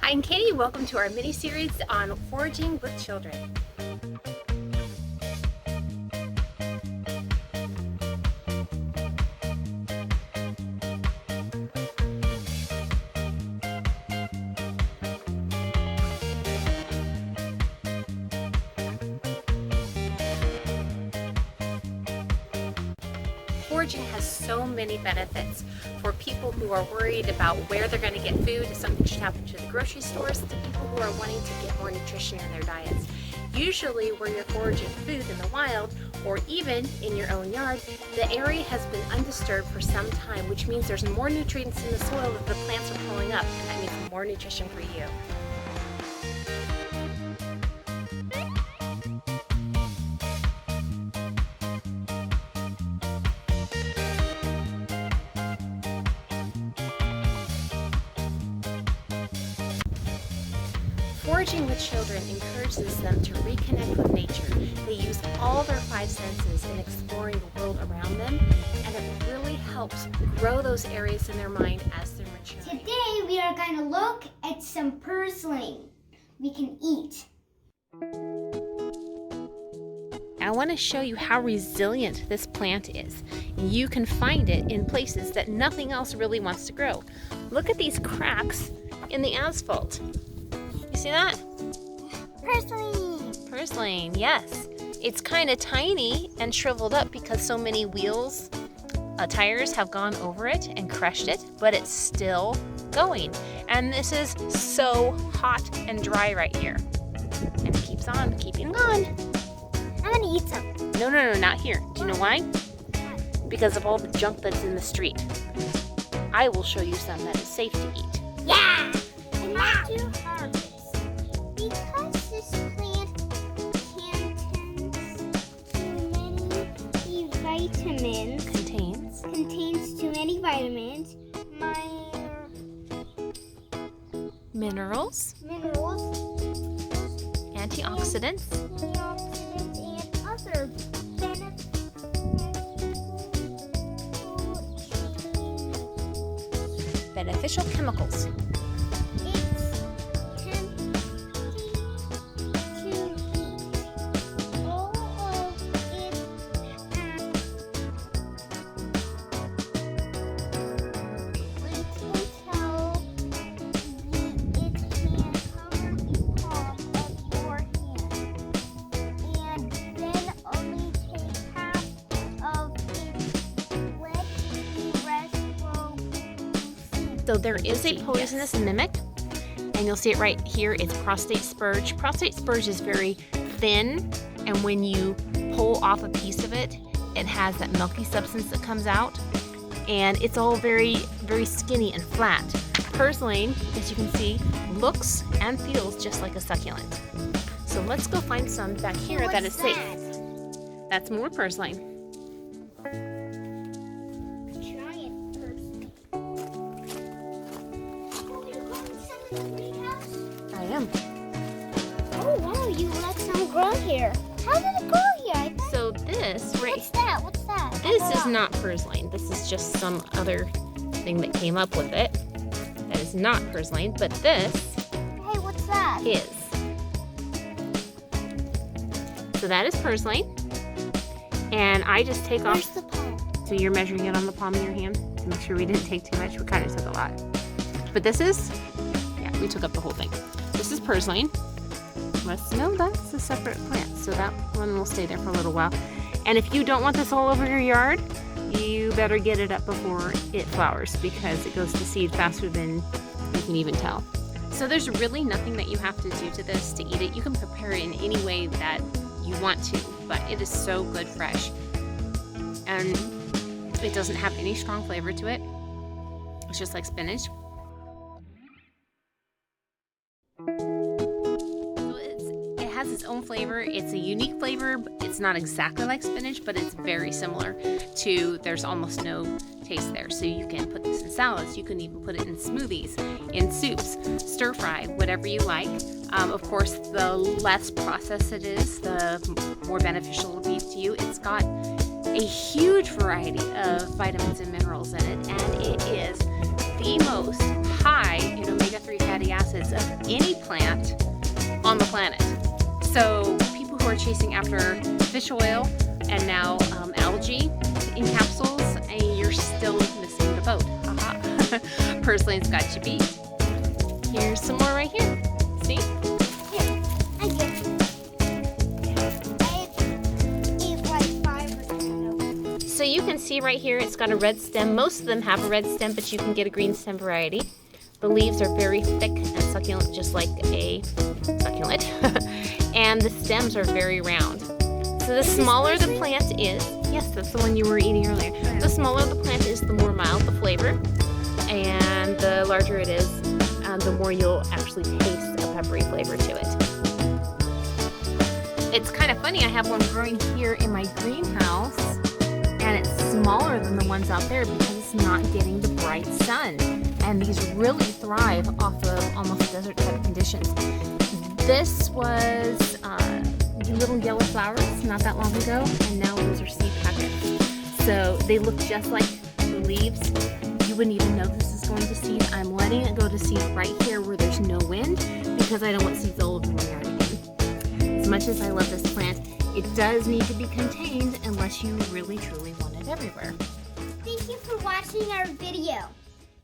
Hi, I'm Katie. Welcome to our mini-series on foraging with children. Foraging has so many benefits for people who are worried about where they're going to get food, if something should happen to the grocery stores, to people who are wanting to get more nutrition in their diets. Usually where you're foraging food in the wild, or even in your own yard, the area has been undisturbed for some time, which means there's more nutrients in the soil that the plants are pulling up, and that means more nutrition for you. Foraging with children encourages them to reconnect with nature. They use all their five senses in exploring the world around them, and it really helps grow those areas in their mind as they're maturing. Today we are going to look at some purslane we can eat. I want to show you how resilient this plant is. You can find it in places that nothing else really wants to grow. Look at these cracks in the asphalt. You see that? Purslane! Purslane, yes. It's kind of tiny and shriveled up because so many wheels, tires have gone over it and crushed it, but it's still going. And this is so hot and dry right here. And it keeps on keeping on. I'm gonna eat some. No, not here. Do you know why? Because of all the junk that's in the street. I will show you some that is safe to eat. Yeah! And not too harvest. Because this plant contains too many vitamins, Minerals, antioxidants, and other beneficial chemicals. So there is a poisonous mimic, and you'll see it right here. It's prostate spurge. Prostate spurge is very thin, and when you pull off a piece of it, it has that milky substance that comes out, and it's all very, very skinny and flat. Purslane, as you can see, looks and feels just like a succulent. So let's go find some back here that is safe. That's more purslane. I am. Oh wow, you let some grow here. How did it grow here? So this right. What's that? This is not purslane. This is just some other thing that came up with it. That is not purslane, but this Hey, what's that? is. So that is purslane. And I just take Where's off. the palm? So you're measuring it on the palm of your hand to make sure we didn't take too much. We kind of took a lot. But this is, yeah, we took up the whole thing. This is purslane. Let's know that's a separate plant, so that one will stay there for a little while. And if you don't want this all over your yard, you better get it up before it flowers, because it goes to seed faster than you can even tell. So there's really nothing that you have to do to this to eat it. You can prepare it in any way that you want to, but it is so good fresh. And it doesn't have any strong flavor to it. It's just like spinach. It has its own flavor. It's a unique flavor. It's not exactly like spinach, but it's very similar to, there's almost no taste there. So you can put this in salads. You can even put it in smoothies, in soups, stir fry, whatever you like. Of course, the less processed it is, the more beneficial it will be to you. It's got a huge variety of vitamins and minerals in it, and it is the most high in omega-3 fatty acids of any plant on the planet. So people who are chasing after fish oil and now algae in capsules, you're still missing the boat. Haha. Purslane's got you beat. Here's some more right here. See? Here, I get you. I ate like 5 or 6. So you can see right here it's got a red stem. Most of them have a red stem, but you can get a green stem variety. The leaves are very thick and succulent, just like a succulent. And the stems are very round. So the smaller the plant is, yes, that's the one you were eating earlier. The smaller the plant is, the more mild the flavor. And the larger it is, the more you'll actually taste a peppery flavor to it. It's kind of funny, I have one growing here in my greenhouse, and it's smaller than the ones out there because it's not getting the bright sun. And these really thrive off of almost desert type conditions. This was little yellow flowers not that long ago, and now those are seed packets. So they look just like the leaves. You wouldn't even know this is going to seed. I'm letting it go to seed right here where there's no wind because I don't want seeds all over my yard again. As much as I love this plant, it does need to be contained unless you really truly want it everywhere. Thank you for watching our video.